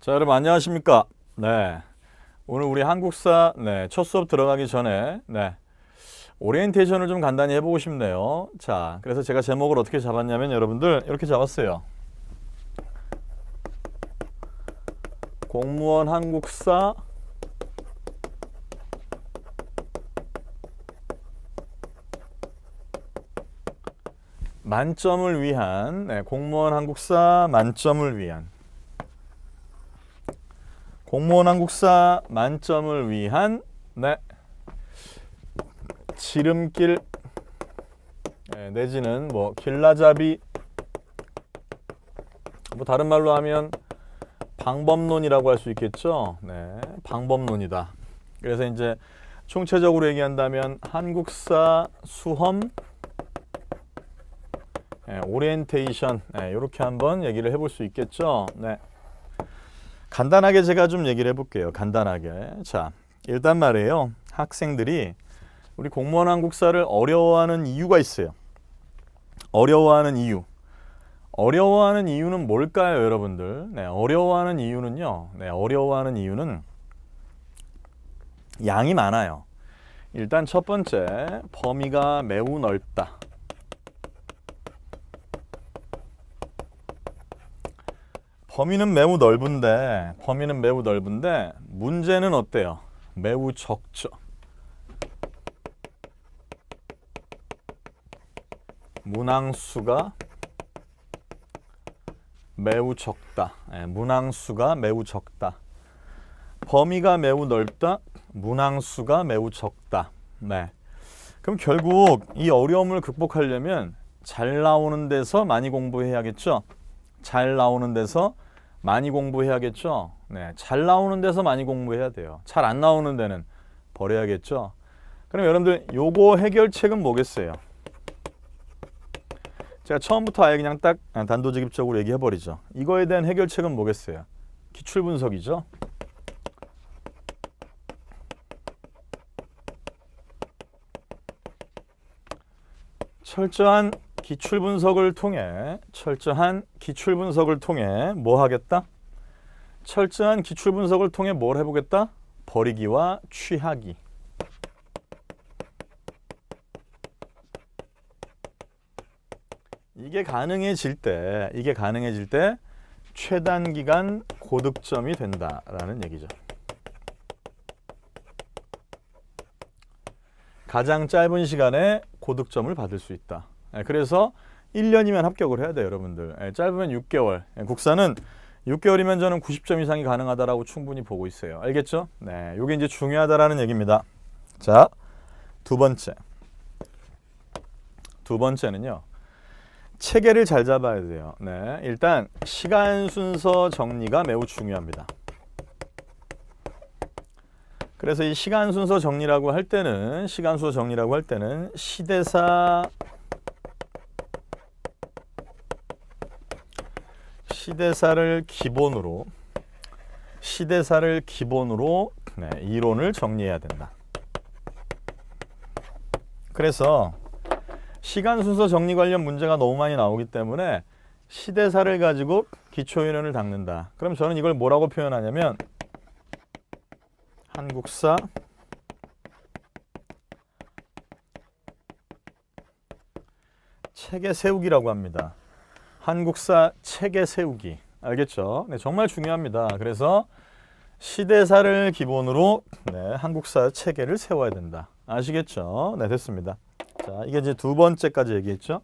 자, 여러분 안녕하십니까? 네. 오늘 우리 한국사 첫 수업 들어가기 전에 오리엔테이션을 좀 간단히 해보고 싶네요. 자, 그래서 제가 제목을 어떻게 잡았냐면 여러분들 이렇게 잡았어요. 공무원 한국사 만점을 위한 공무원 한국사 만점을 위한 공무원 한국사 만점을 위한 지름길 내지는 뭐 길라잡이 뭐 다른 말로 하면 방법론이라고 할 수 있겠죠. 방법론이다. 그래서 이제 총체적으로 얘기한다면 한국사 수험 오리엔테이션 이렇게 한번 얘기를 해볼 수 있겠죠. 간단하게 제가 좀 얘기를 해볼게요. 간단하게. 자, 일단 말이에요. 학생들이 우리 공무원 한국사를 어려워하는 이유가 있어요. 어려워하는 이유. 어려워하는 이유는 뭘까요, 여러분들? 어려워하는 이유는요. 어려워하는 이유는 양이 많아요. 일단 첫 번째, 범위가 매우 넓다. 범위는 매우 넓은데 문제는 어때요? 매우 적죠. 문항수가 매우 적다. 문항수가 매우 적다. 범위가 매우 넓다. 문항수가 매우 적다. 그럼 결국 이 어려움을 극복하려면 잘 나오는 데서 많이 공부해야겠죠? 잘 나오는 데서 많이 공부해야겠죠? 잘 나오는 데서 많이 공부해야 돼요. 잘 안 나오는 데는 버려야겠죠? 그럼 여러분들 요거 해결책은 뭐겠어요? 제가 처음부터 아예 그냥 딱 단도직입적으로 얘기해 버리죠. 이거에 대한 해결책은 뭐겠어요? 기출분석이죠. 철저한 기출분석을 통해 뭐 하겠다? 철저한 기출분석을 통해 뭘 해보겠다? 버리기와 취하기. 이게 가능해질 때 최단기간 고득점이 된다라는 얘기죠. 가장 짧은 시간에 고득점을 받을 수 있다. 그래서 1년이면 합격을 해야 돼요, 여러분들. 짧으면 6개월. 국사는 6개월이면 저는 90점 이상이 가능하다라고 충분히 보고 있어요. 알겠죠? 요게 이제 중요하다라는 얘기입니다. 자, 두 번째는요. 체계를 잘 잡아야 돼요. 일단 시간 순서 정리가 매우 중요합니다. 그래서 이 시간 순서 정리라고 할 때는 시대사를 기본으로 이론을 정리해야 된다. 그래서 시간 순서 정리 관련 문제가 너무 많이 나오기 때문에 시대사를 가지고 기초이론을 닦는다. 그럼 저는 이걸 뭐라고 표현하냐면 한국사 체계 세우기라고 합니다. 한국사 체계 세우기. 알겠죠? 정말 중요합니다. 그래서 시대사를 기본으로 한국사 체계를 세워야 된다. 아시겠죠? 됐습니다. 자, 이게 이제 두 번째까지 얘기했죠.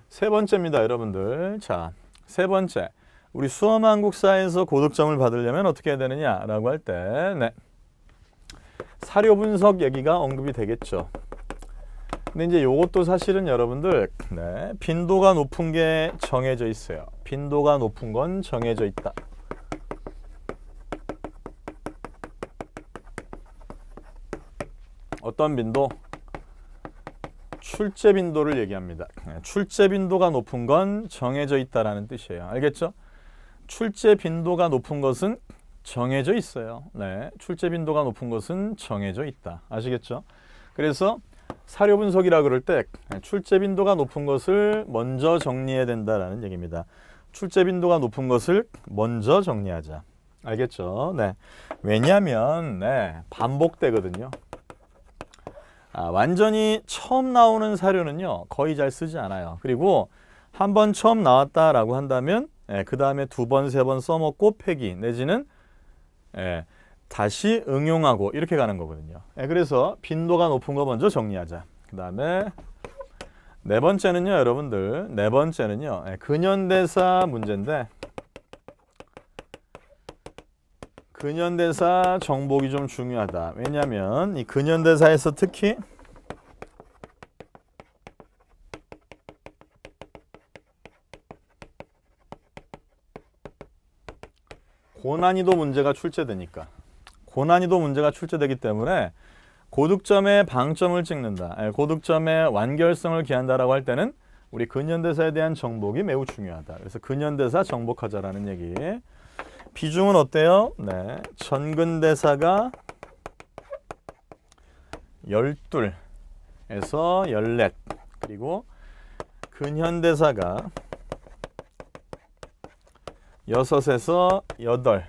세 번째입니다, 여러분들. 자, 세 번째. 우리 수험 한국사에서 고득점을 받으려면 어떻게 해야 되느냐라고 할 때 사료 분석 얘기가 언급이 되겠죠. 근데 이제 요것도 사실은 여러분들 빈도가 높은 게 정해져 있어요. 빈도가 높은 건 정해져 있다. 어떤 빈도? 출제 빈도를 얘기합니다. 출제 빈도가 높은 건 정해져 있다라는 뜻이에요. 알겠죠? 출제 빈도가 높은 것은 정해져 있어요. 출제 빈도가 높은 것은 정해져 있다. 아시겠죠? 그래서 사료 분석이라 그럴 때 출제 빈도가 높은 것을 먼저 정리해야 된다라는 얘기입니다. 출제 빈도가 높은 것을 먼저 정리하자. 알겠죠? 네. 왜냐하면 네, 반복되거든요. 완전히 처음 나오는 사료는요 거의 잘 쓰지 않아요. 그리고 한번 처음 나왔다라고 한다면 그 다음에 두 번, 세 번 써먹고 폐기 내지는 다시 응용하고 이렇게 가는 거거든요. 그래서 빈도가 높은 거 먼저 정리하자. 그 다음에 네 번째는요 여러분들, 네 번째는요 근현대사 문제인데, 근현대사 정복이 좀 중요하다. 왜냐하면 이 근현대사에서 특히 고난이도 문제가 출제되니까, 고난이도 문제가 출제되기 때문에 고득점의 방점을 찍는다, 고득점의 완결성을 기한다라고 할 때는 우리 근현대사에 대한 정복이 매우 중요하다. 그래서 근현대사 정복하자라는 얘기. 비중은 어때요? 네, 전근대사가 12에서 14, 그리고 근현대사가 6에서 8,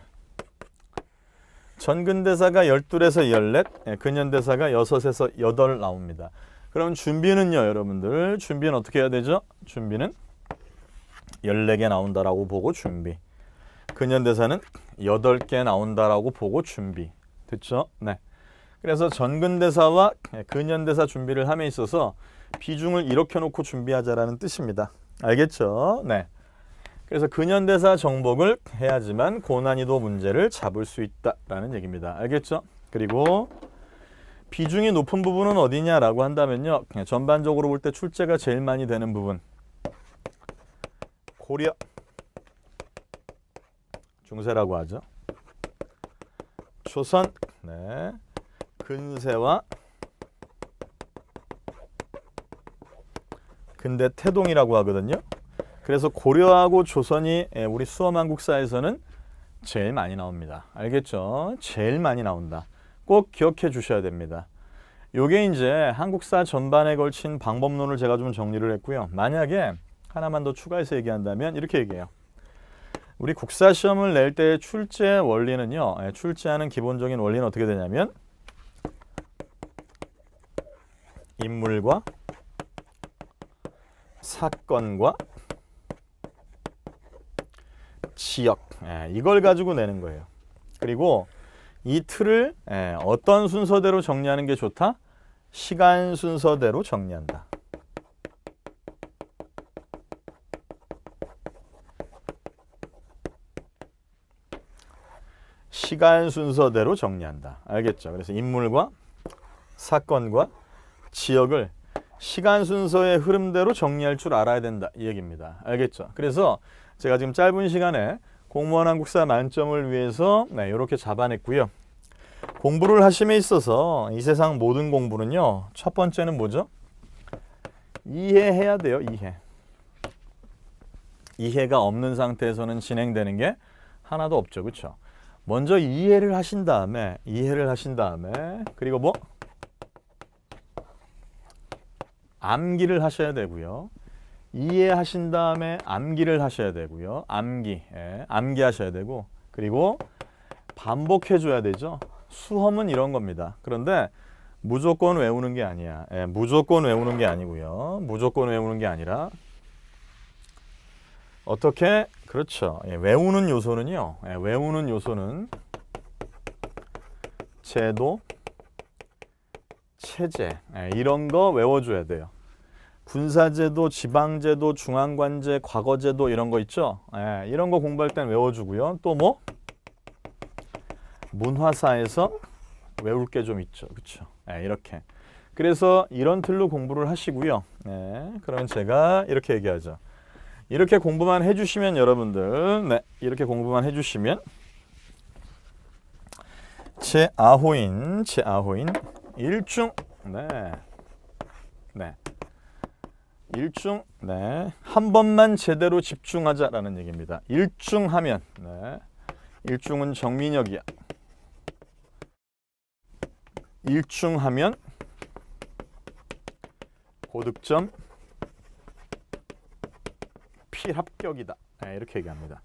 전근대사가 12에서 14, 근현대사가 6에서 8 나옵니다. 그럼 준비는요 여러분들, 준비는 어떻게 해야 되죠? 준비는 14개 나온다라고 보고 준비, 근현대사는 8개 나온다라고 보고 준비. 됐죠? 네. 그래서 전근대사와 근현대사 준비를 함에 있어서 비중을 이렇게 놓고 준비하자라는 뜻입니다. 알겠죠? 네. 그래서 근현대사 정복을 해야지만 고난이도 문제를 잡을 수 있다라는 얘기입니다. 알겠죠? 그리고 비중이 높은 부분은 어디냐라고 한다면요, 전반적으로 볼 때 출제가 제일 많이 되는 부분, 고려, 중세라고 하죠. 조선, 네, 근세와 근대 태동이라고 하거든요. 그래서 고려하고 조선이 우리 수험 한국사에서는 제일 많이 나옵니다. 알겠죠? 제일 많이 나온다. 꼭 기억해 주셔야 됩니다. 요게 이제 한국사 전반에 걸친 방법론을 제가 좀 정리를 했고요. 만약에 하나만 더 추가해서 얘기한다면 이렇게 얘기해요. 우리 국사 시험을 낼 때 출제 원리는요, 출제하는 기본적인 원리는 어떻게 되냐면 인물과 사건과 지역, 이걸 가지고 내는 거예요. 그리고 이 틀을 어떤 순서대로 정리하는 게 좋다? 시간 순서대로 정리한다. 시간 순서대로 정리한다. 알겠죠? 그래서 인물과 사건과 지역을 시간 순서의 흐름대로 정리할 줄 알아야 된다, 이 얘기입니다. 알겠죠? 그래서 제가 지금 짧은 시간에 공무원 한국사 만점을 위해서 이렇게 잡아냈고요. 공부를 하심에 있어서 이 세상 모든 공부는요, 첫 번째는 뭐죠? 이해해야 돼요. 이해가 없는 상태에서는 진행되는 게 하나도 없죠. 그렇죠? 먼저 이해를 하신 다음에 그리고 뭐? 암기를 하셔야 되고요. 이해하신 다음에 암기를 하셔야 되고요. 암기하셔야 되고, 그리고 반복해 줘야 되죠. 수험은 이런 겁니다. 그런데 무조건 외우는 게 아니야. 무조건 외우는 게 아니고요. 무조건 외우는 게 아니라 어떻게? 그렇죠. 외우는 요소는요. 외우는 요소는 제도, 체제, 이런 거 외워줘야 돼요. 군사제도, 지방제도, 중앙관제, 과거제도 이런 거 있죠. 이런 거 공부할 땐 외워주고요. 또 뭐? 문화사에서 외울 게 좀 있죠. 그렇죠? 이렇게. 그래서 이런 틀로 공부를 하시고요. 그러면 제가 이렇게 얘기하죠. 이렇게 공부만 해주시면 여러분들, 이렇게 공부만 해주시면 제 아호인 일중, 일중, 한 번만 제대로 집중하자라는 얘기입니다. 일중하면, 일중은 정민혁이야. 일중하면 고득점 필합격이다. 이렇게 얘기합니다.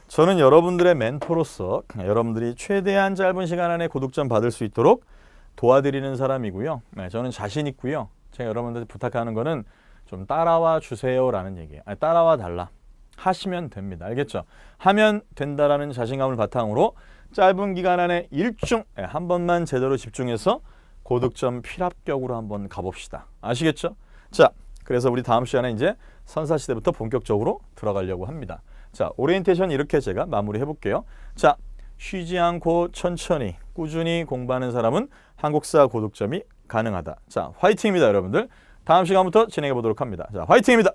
저는 여러분들의 멘토로서 여러분들이 최대한 짧은 시간 안에 고득점 받을 수 있도록 도와드리는 사람이고요. 네, 저는 자신 있고요. 제가 여러분들한테 부탁하는 거는 좀 따라와 주세요라는 얘기예요. 아니, 따라와 달라. 하시면 됩니다. 알겠죠? 하면 된다라는 자신감을 바탕으로 짧은 기간 안에 한 번만 제대로 집중해서 고득점 필합격으로 한번 가봅시다. 아시겠죠? 자, 그래서 우리 다음 시간에 이제 선사시대부터 본격적으로 들어가려고 합니다. 자, 오리엔테이션 이렇게 제가 마무리해 볼게요. 자, 쉬지 않고 천천히 꾸준히 공부하는 사람은 한국사 고득점이 가능하다. 자, 화이팅입니다, 여러분들. 다음 시간부터 진행해 보도록 합니다. 자, 화이팅입니다.